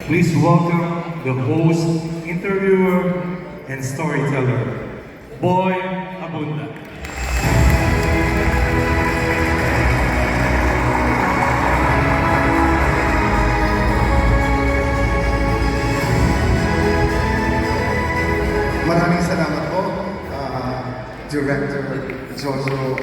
Please welcome the host, interviewer, and storyteller, Boy Abunda. Maraming salamat po, Director Jojo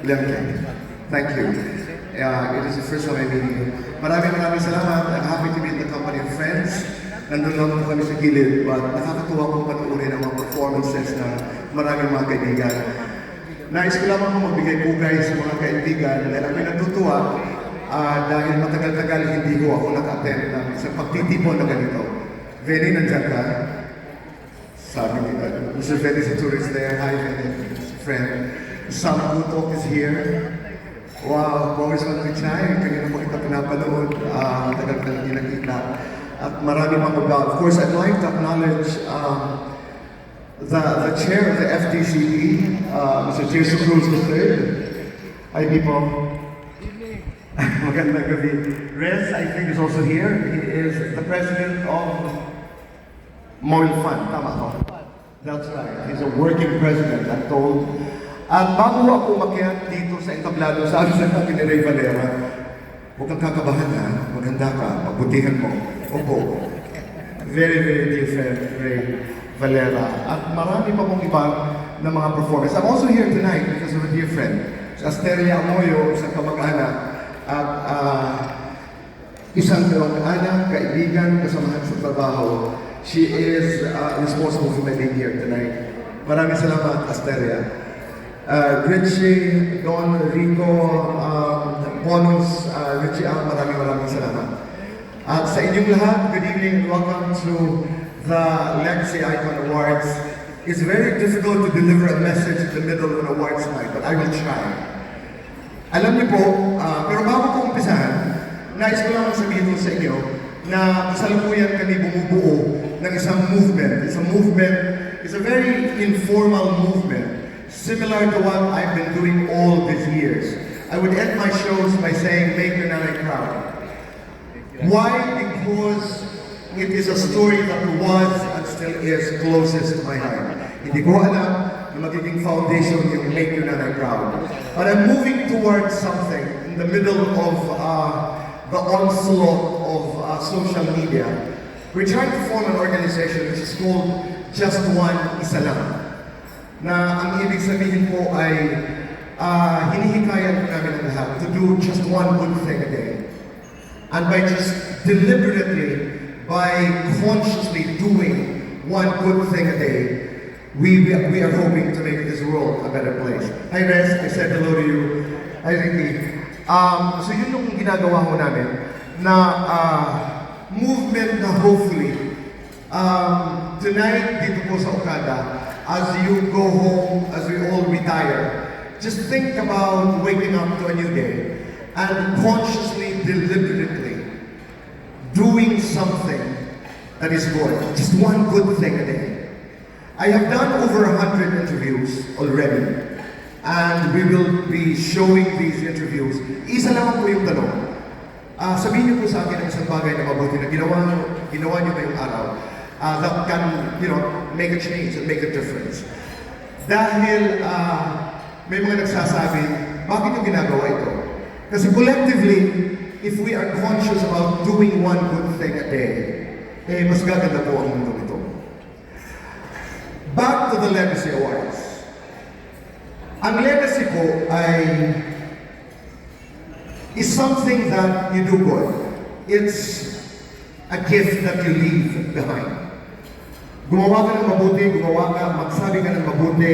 Lemke. Thank you. It is the first time I'm meeting you. Maraming salamat. I'm happy to be in the company of friends. Nandun lang po kami sa gilid, but nakakatuwa po panuorin ang mga performances ng maraming mga kaibigan. Nais ko lamang po magbigay pugay sa mga kaibigan dahil ako'y natutuwa dahil matagal-tagal hindi ko ako naka-attend ng isang pagtitipon na ganito. Very nandiyan ka. Sabi ni Mr. Fred is a tourist there. Hi, Mr. friend. Sam Gutok is here. Wow, Congressman Pichay, kanina po kita pinapanood. Matagal ka lang nakita. At marami mga ba. Of course, I'd like to acknowledge the chair of the FDCE, Mr. Jason Cruz III. Hi, people. Magandang gabi. Rez, I think, is also here. He is the president of Moil Fund, tama ko? That's right. He's a working president, I'm told. At bago ako umakyat dito sa entablado, sabi sa akin ni Ray Valera, huwag kang kakabahan ha, maganda ka, magbutihan mo. Opo. Very, very dear friend, Ray Valera. At marami pa pong iba na mga performers. I'm also here tonight because of a dear friend. Si Asteria Amoyo, isang kamag-anak, at isang kamag-anak, kaibigan, kasamahan sa trabaho. She is responsible for my being here tonight. Maraming salamat, Asteria. Richie, Don, Rico, Bonus, Richie, maraming salamat. At sa inyong lahat, good evening and welcome to the Legacy Icon Awards. It's very difficult to deliver a message in the middle of an awards night, but I will try. Alam niyo po, pero bago ko umpisahan, nais ko lang sabihin sa inyo na kasalukuyan kami bumubuo ng isang movement. It's a very informal movement, similar to what I've been doing all these years. I would end my shows by saying, make your nanay proud. Why? Because it is a story that was and still is closest to my heart. Hindi ko alam na magiging foundation yung make your nanay proud. But I'm moving towards something in the middle of the onslaught of social media. We're trying to form an organization which is called Just One Isa Lang. Na ang ibig sabihin po ay hinihikayan po namin ang lahat to do just one good thing a day. And by just deliberately, by consciously doing one good thing a day, we are hoping to make this world a better place. Hi Rez, I said hello to you. Hi Ricky. So yun yung ginagawa ko namin na movement na hopefully tonight dito po sa Okada, as you go home, as we all retire, just think about waking up to a new day and consciously, deliberately doing something that is good. Just one good thing a day. I have done over 100 interviews already, and we will be showing these interviews. Isa lang po yung tanong. Sabihin niyo po sa akin ang isang bagay na mabuti na ginawa niyo ngayong araw that can, make a change and make a difference. Dahil may mga nagsasabi, bakit yung ginagawa ito? Kasi collectively, if we are conscious about doing one good thing a day, mas gaganda po ang mundo nito. Back to the Legacy Awards. Ang legacy po is something that you do good. It's a gift that you leave behind. Gumawa ka ng mabuti, magsabi ka ng mabuti,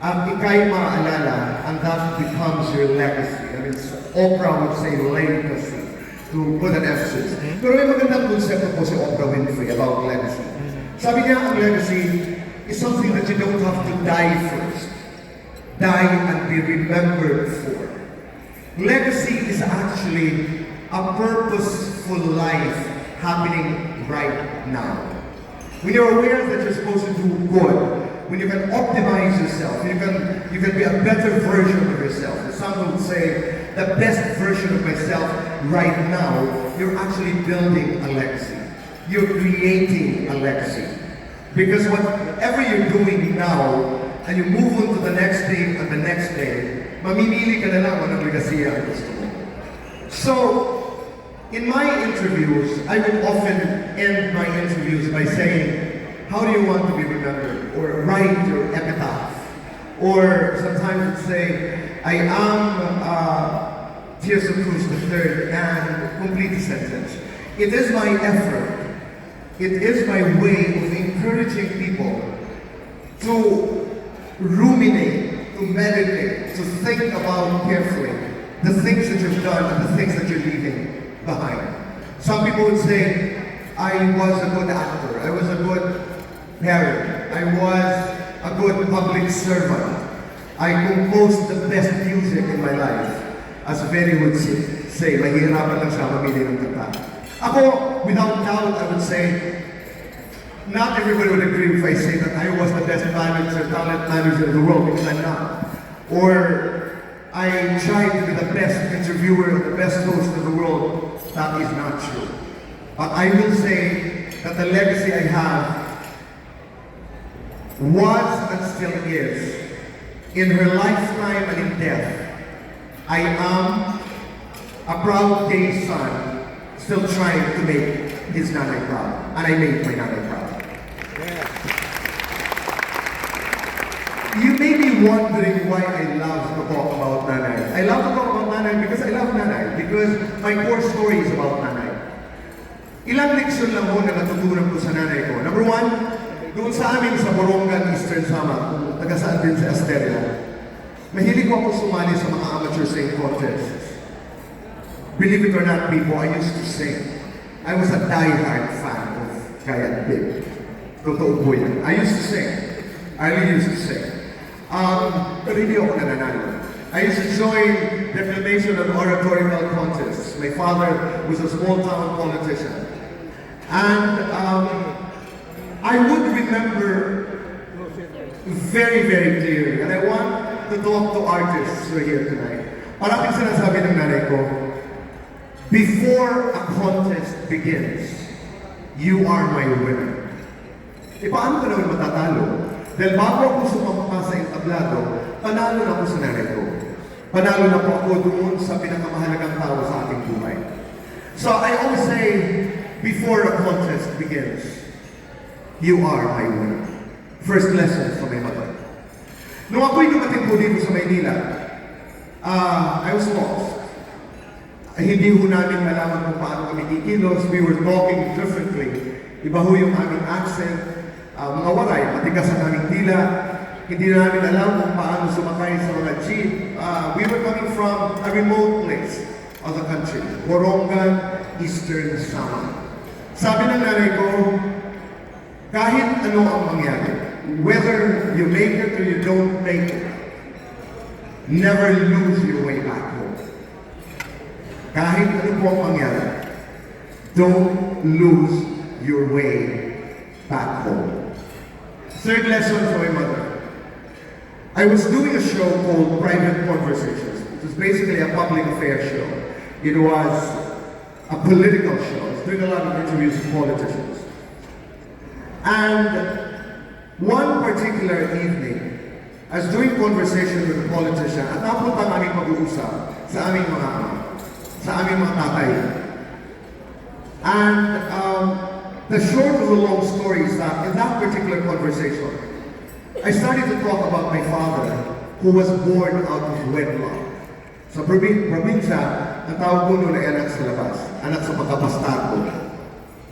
ika'y maaalala, and that becomes your legacy. I mean, Oprah would say legacy, to put an emphasis. Pero may magandang konsepto po si Oprah Winfrey about legacy. Sabi niya, ang legacy is something that you don't have to die first. Die and be remembered for. Legacy is actually a purposeful life happening right now. When you're aware that you're supposed to do good, when you can optimize yourself, you can be a better version of yourself. Some would say, the best version of myself right now you're actually building a legacy. You're creating a legacy. Because whatever you're doing now, and you move on to the next day and the next day, mamimili ka na lang kung anong legacy ang gusto mo. So, in my interviews, I would often end my interviews by saying, how do you want to be remembered? Or write your epitaph. Or sometimes I'd say, I am Tears of Cruz III, and complete the sentence. It is my effort. It is my way of encouraging people to ruminate, to meditate, to think about carefully the things that you've done and the things that you're leaving behind. Some people would say, I was a good actor, I was a good parent, I was a good public servant, I composed the best music in my life. As Benny would say, mahihirapan lang siya mamili ng kanta. Ako, without doubt, I would say, not everybody would agree if I say that I was the best manager, talent manager in the world, because I'm not. Or I tried to be the best interviewer, the best host in the world. That is not true. But I will say that the legacy I have was and still is, in her lifetime and in death, I am a proud gay son, still trying to make his nanay proud. And I made my nanay proud. You may be wondering why I love to talk about nanay. I love to talk about nanay because I love nanay. Because my core story is about nanay. Ilang leksyon lang ho na natutunan ko sa nanay ko. Number one, doon sa amin sa Borongan, Eastern Samar, kung taga-saan din sa Asteria, mahilig ko ako sumali sa mga amateur sing contests. Believe it or not, people, I used to sing. I was a die-hard fan of Kaya Big. Totoo po yan. I used to sing. I really used to sing. Pero hindi ako nananalo. I used to join declamation and oratorical contests. My father was a small-town politician. And I would remember very, very clearly, and I want to talk to artists who are here tonight. Parang sinasabi ng nanay ko, before a contest begins, you are my winner. E paano ka naman matatalo? Dahil bago ako sumampa sa entablado, panalo na ako sa nanay ko. Panalo na po ako doon sa pinakamahalagang tao sa ating buhay. So I always say, before a contest begins, you are my winner. First lesson from my mother. Nung ako'y dumating po dito sa Maynila, I was lost. Hindi ho namin malaman kung paano kami kikilos. We were talking differently. Iba ho yung aming accent. Mga waray, matigas ang aming dila. Hindi na namin alam kung paano sumakay sa mga jeep. We were coming from a remote place of the country. Borongan, Eastern Samar. Sabi ng nanay ko, kahit ano ang mangyari, whether you make it or you don't make it, never lose your way back home. Kahit ano po ang mangyari, don't lose your way back home. Third lesson from my mother. I was doing a show called Private Conversations. It was basically a public affairs show. It was a political show. I was doing a lot of interviews with politicians. And one particular evening, I was doing conversation with a politician at napunta ang aming pag-uusap sa aming mga ama, sa aming mga tatay. And the short of the long story is that in that particular conversation, I started to talk about my father who was born out of wedlock. Sa probinsya, ang tawag ko noon ay anak sa labas, anak sa pagkabastardo.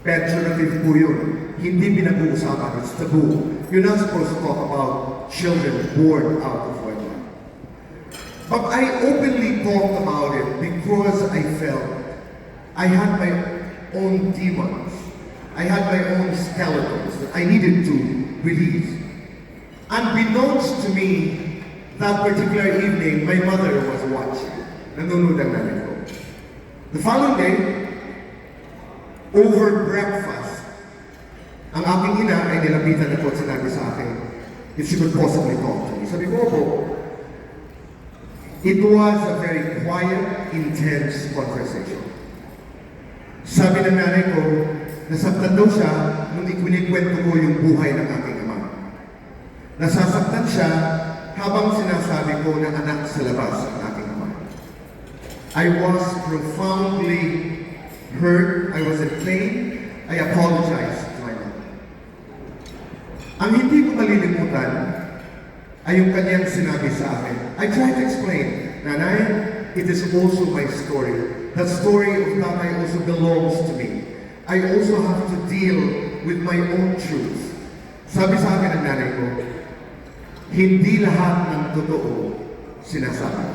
Pejorative po yun. Hindi pinag-uusapan. It's taboo. You're not supposed to talk about children born out of wedlock. But I openly talked about it because I felt I had my own demons. I had my own skeletons that I needed to release. Unbeknownst to me, that particular evening, my mother was watching. Nanonood ang nanay ko. The following day, over breakfast, ang aking ina ay nilapitan ako at sinabi sa akin if she could possibly talk to me. Sabi ko, opo. It was a very quiet, intense conversation. Sabi ng nanay ko, nasaktan daw siya nung ikinikwento ko yung buhay ng aking ama. Nasasaktan siya habang sinasabi ko na anak sa labas ang aking ama. I was profoundly hurt. I was in pain. I apologized to my mom. Ang hindi ko malilimutan ay yung kanyang sinabi sa akin. I tried to explain, Nanay, it is also my story. The story of Nanay also belongs to me. I also have to deal with my own truth. Sabi sa akin ng nanay ko, hindi lahat ng totoo sinasabi.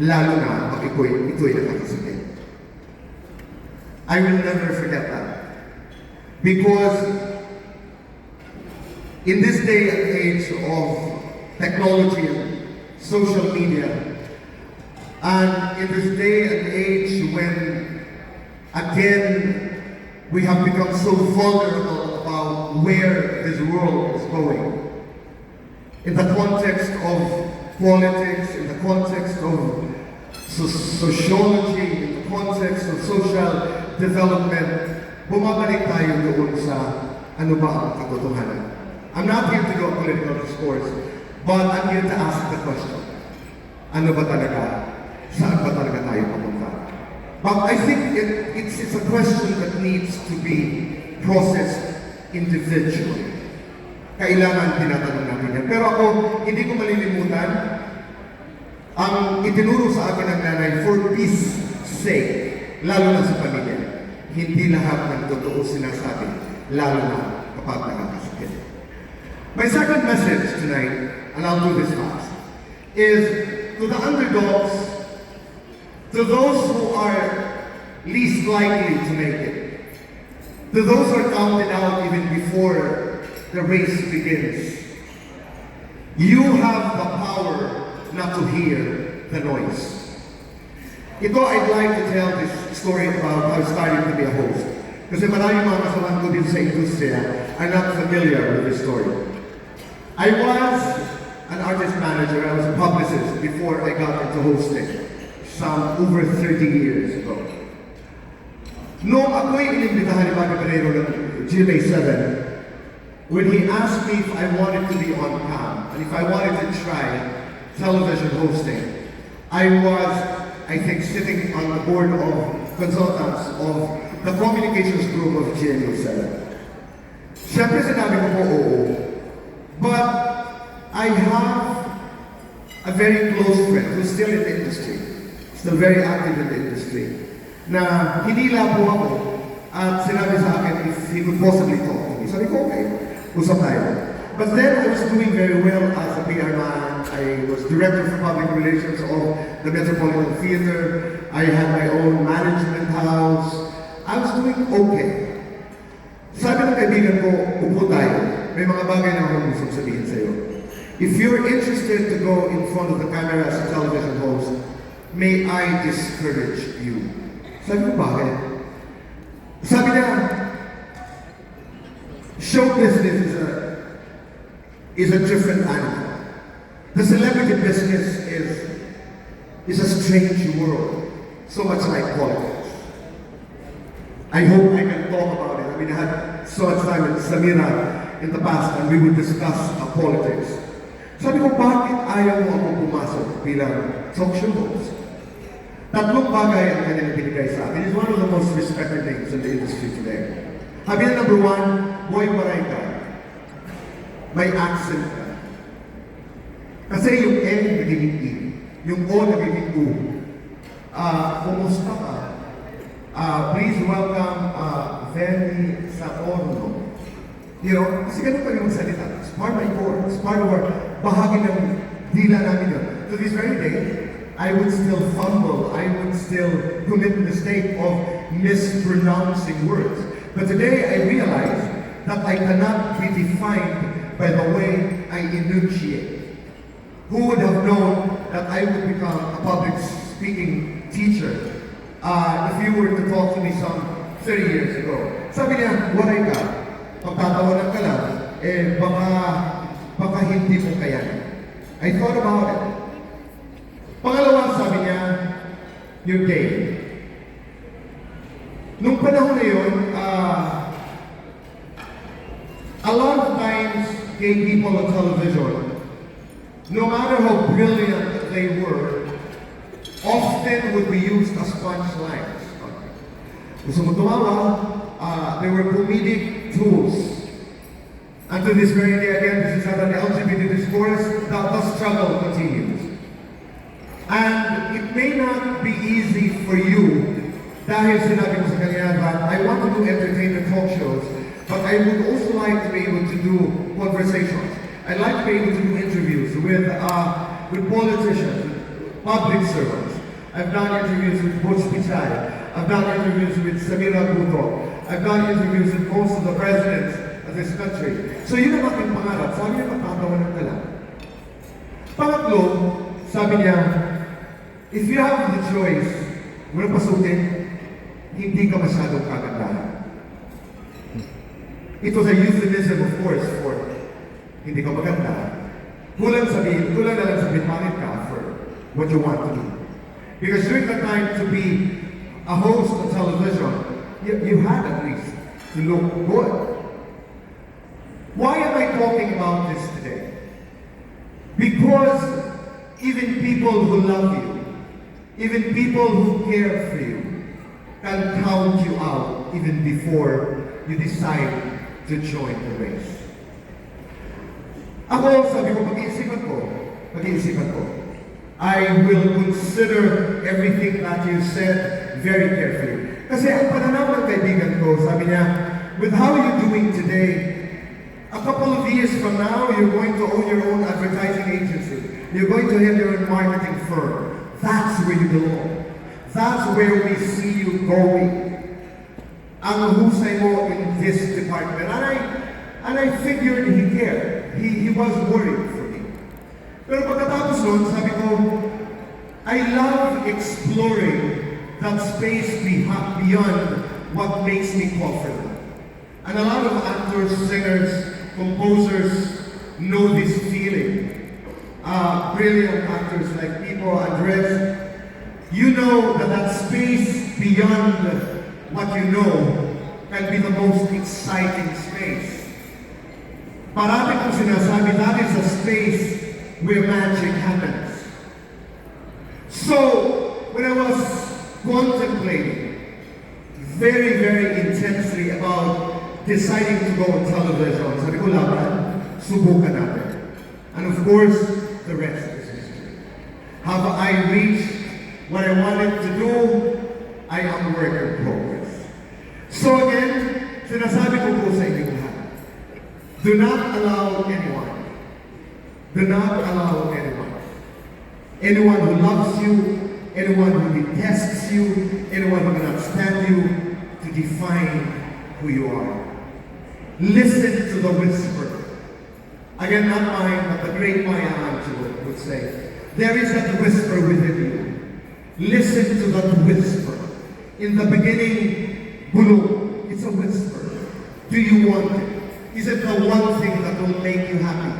Lalo na pag ito'y nakakasakit. I will never forget that. Because in this day and age of technology and social media, and in this day and age when, again, we have become so vulnerable about where this world is going, in the context of politics, in the context of sociology, in the context of social development, bumabalik tayo doon sa ano ba ang katotohanan. I'm not here to do a political discourse, but I'm here to ask the question. Ano ba talaga? Saan ba talaga tayo papunta? But I think it's a question that needs to be processed individually. Kailangan tinatanong natin yan. Pero ako, hindi ko malilimutan ang itinuro sa akin ng nanay for peace sake, lalo na sa pamilya. Hindi lahat ng totoo sinasabi, lalo na kapag nakakasakit. My second message tonight, and I'll do this fast, is to the underdogs, to those who are least likely to make it, to those who are counted out even before the race begins. You have the power not to hear the noise. Ito, I'd like to tell this story about how I started to be a host. Kasi maraming mga kasamahan ko dito sa industriya are not familiar with this story. I was an artist manager, I was a publicist before I got into hosting, some over 30 years ago. Noong ako'y inimbitahan ni Bobby Barrero ng GMA 7, when he asked me if I wanted to be on cam, and if I wanted to try television hosting, I was, I think, sitting on the board of consultants of the communications group of GMA 7. Siyempre sinabi ko po oo, but I have a very close friend who's still in the industry, still very active in the industry, na hinila po ako at sinabi sa akin if he could possibly talk to me. Sabi ko, okay, usap tayo. But then I was doing very well as a PR man. I was director for public relations of the Metropolitan Theater. I had my own management house. I was doing okay. Sabi ng kaibigan ko, upo tayo. May mga bagay na akong gusto sabihin sa'yo. If you're interested to go in front of the camera as a television host, may I discourage you? Sabi ko, bakit? Sabi niya, show business is a different animal. The celebrity business is a strange world, so much like politics. I hope I can talk about it. I mean, I had so much time with Samira in the past and we would discuss politics. Sabi ko, bakit ayaw mo ako pumasok bilang talk show host? Tatlong bagay ang kanyang binigay sa akin. It's one of the most respected names in the industry today. Sabi na number one, boy paray ka. May accent ka. Kasi yung N nagiging E, yung O nagiging U. Kumusta ka? Please welcome Venny Satorno. You know, kasi ganun pa yung salita. It's part of my core. It's part of our bahagi ng dila namin yun. To this very day, I would still fumble. I would still commit the mistake of mispronouncing words. But today I realize that I cannot be defined by the way I enunciate. Who would have known that I would become a public speaking teacher if you were to talk to me some 30 years ago? Sabi niya, waray ka. Pagtatawanan ka lang, baka hindi mo kaya. I thought about it. Pangalawa, sabi niya, you're gay. Nung panahon na yun, a lot of times gay people on television, no matter how brilliant they were, often would be used as punchlines. Gusto mo tumawa, they were comedic tools. And to this very day, again, this is not an LGBT discourse, the struggle continues. And it may not be easy for you, dahil sinabi ko sa kanila that I want to do entertainment talk shows, but I would also like to be able to do conversations. I'd like to be able to do interviews with politicians, public servants. I've done interviews with Coach Pichay. I've done interviews with Samira Buto. I've done interviews with most of the presidents of this country. So yun ang aking pangarap. Sabi niya, magtatawanan ka lang. Pangatlo, sabi niya, if you have the choice, muna pasukin, hindi ka masyadong kagandahan. It was a euphemism, of course, for hindi ka maganda. Kulang na lang sabihin, bakit ka for what you want to do. Because during the time to be a host on television, you had at least to look good. Why am I talking about this today? Because even people who love you, even people who care for you, can count you out even before you decide to join the race. Ako, sabi ko, pag-iisipan ko, I will consider everything that you said very carefully. Kasi ang pananaw ng kaibigan ko, sabi niya, with how you're doing today, a couple of years from now, you're going to own your own advertising agency. You're going to have your own marketing firm. That's where you belong. That's where we see you going. Ang husay mo in this department. And I figured he cared. He was worried for me. Pero pagkatapos nun, sabi ko, I love exploring that space beyond what makes me comfortable. And a lot of actors, singers, composers know this feeling. Brilliant actors like Pipo, Andres, you know that space beyond what you know can be the most exciting space. Parati kong sinasabi, that is a space where magic happens. So, when I was contemplating very, very intensely about deciding to go on television, sabi ko, laban, subukan natin. And of course, the rest is history. Have I reached what I wanted to do? I am a work in progress. So again, sinasabi ko po sa inyo lahat, do not allow anyone who loves you, anyone who detests you, anyone who cannot stand you, to define who you are. Listen to the whisper. Again, not mine, but the great Maya Angelou would say, there is that whisper within you. Listen to that whisper. In the beginning, bulong, it's a whisper. Do you want it? Is it the one thing that will make you happy?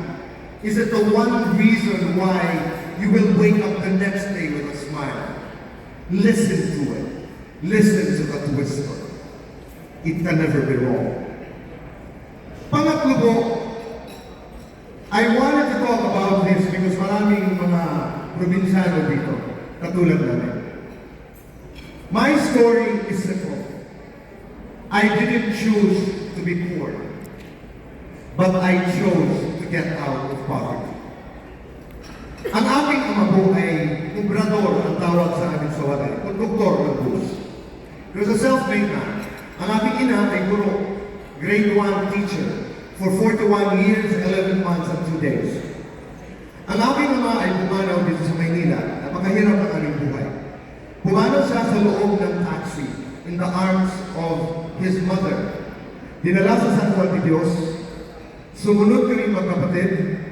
Is it the one reason why you will wake up the next day with a smile? Listen to it. Listen to that whisper. It can never be wrong. Pangatlo po, I wanted to talk about this because maraming mga Probinsiyanos dito, katulad namin. My story is simple. I didn't choose to be poor, but I chose to get out of poverty. Ang aking ama po ay kubrador ang tawag sa amin sa walay, konduktor ng bus. He was a self-made man. Ang aking ina ay guro, grade 1 teacher for 41 years, 11 months and 2 days. Ang aking ama ay pumanaw dito sa Maynila. Napakahirap ang aming buhay. Pumanaw siya sa loob ng taxi in the arms of his mother. Dinala sa San Juan de Dios. Sumunod kami magkapatid.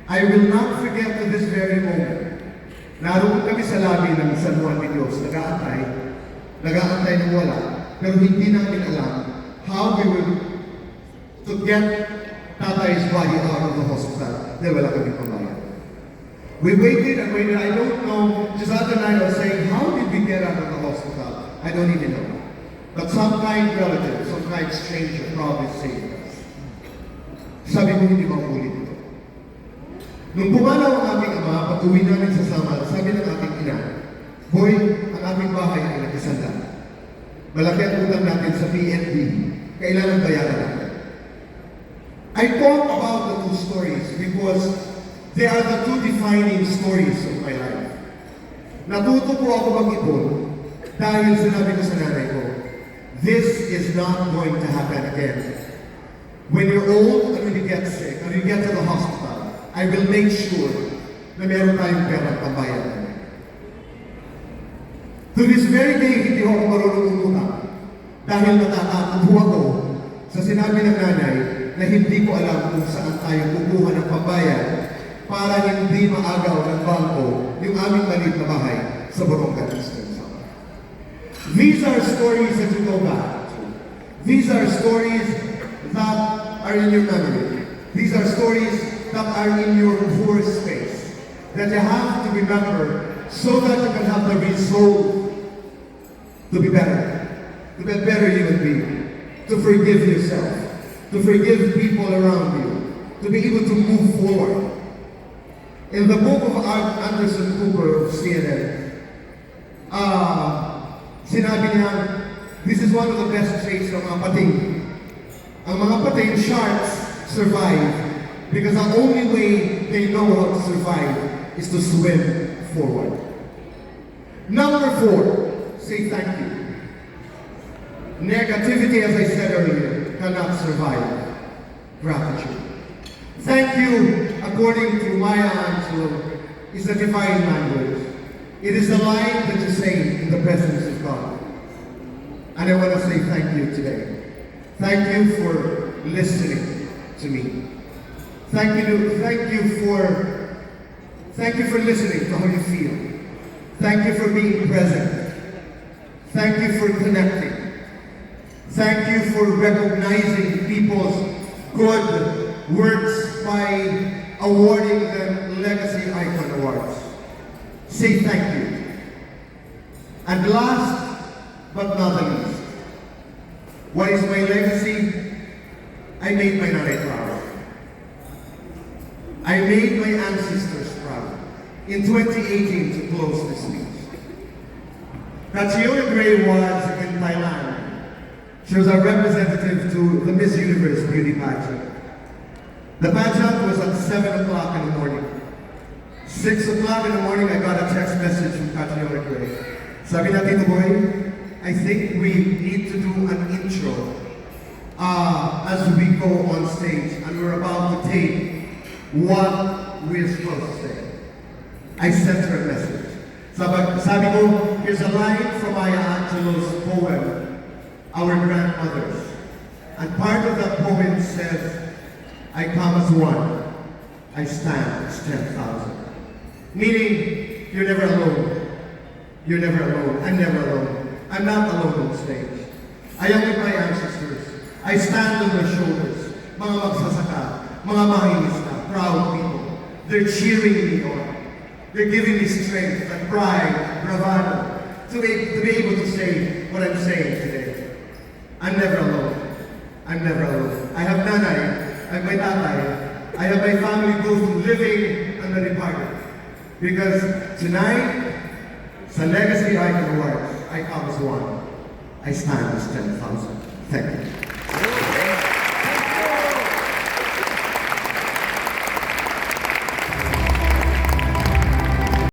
I will not forget to this very moment. Naroon kami sa labi ng San Juan de Dios. Nag-aantay ng wala. Pero hindi namin alam how we will to get Tatay's body out of the hospital. Dahil wala kami pambayad. We waited and waited. I don't know. Giselle and I were saying, how did we get out of the hospital? I don't even know. But some kind relative, some kind stranger probably saved us. Sabi ko, hindi maulit ito. Nung pumanaw ang aking ama, pag-uwi namin sa Samar, sabi ng aking ina, Boy, ang aming bahay ay nakasanda. Malaki ang utang natin sa PNB. Kailangan bayaran natin. I talk about the two stories because they are the two defining stories of my life. Natuto po ako mag-ipon dahil sinabi ko sa nanay ko, this is not going to happen again. When you're old and when you get sick, and you get to the hospital, I will make sure na meron tayong perang pambayad. To this very day, hindi ako marunong umutang dahil natatakot ako sa sinabi ng nanay na hindi ko alam kung saan tayo kukuha ng pambayad para hindi maagaw ng bangko yung aming maliit na bahay sa Borongan Eastern Samar. These are stories that you go back to. These are stories that are in your memory. These are stories that are in your poor space that you have to remember so that you can have the resolve to be a better human being, to forgive yourself, to forgive people around you, to be able to move forward. In the book of Anderson Cooper of CNN, sinabi niya, this is one of the best traits ng mga pating. Ang mga pating sharks survive because the only way they know how to survive is to swim forward. Number 4, say thank you. Negativity, as I said earlier, cannot survive gratitude. Thank you, according to Maya Angelou, is a divine language. It is the line that you say in the presence of God. And I want to say thank you today. Thank you for listening to me. Thank you for listening to how you feel. Thank you for being present. Thank you for connecting. Thank you for recognizing people's good works by awarding them Legacy Icon Awards. Say thank you. And last but not the least, what is my legacy? I made my nanay proud. I made my ancestors proud in 2018 to close this speech. Catriona Gray was in Thailand. She was a representative to the Miss Universe beauty pageant. The pageant was at 7 o'clock in the morning. 6 o'clock in the morning, I got a text message from Catriona Gray. Sabi na, Tito Boy, I think we need to do an intro as we go on stage and we're about to take what we're supposed to say. I sent her a message. Sabi ko, here's a line from Maya Angelou's poem, Our Grandmothers. And part of that poem says, I come as one, I stand as 10,000. Meaning, you're never alone. You're never alone. I'm never alone. I'm not alone on stage. I am with my ancestors. I stand on their shoulders. Mga magsasaka, mga mahihista, proud people. They're cheering me on. They're giving me strength and pride, bravado, to be able to say what I'm saying today. I'm never alone. I'm never alone. I have nanay, I have my tatay, I have my family both living and the departed. Because tonight, sa Legacy Icon Awards, I come as one. I stand as 10,000. Thank you.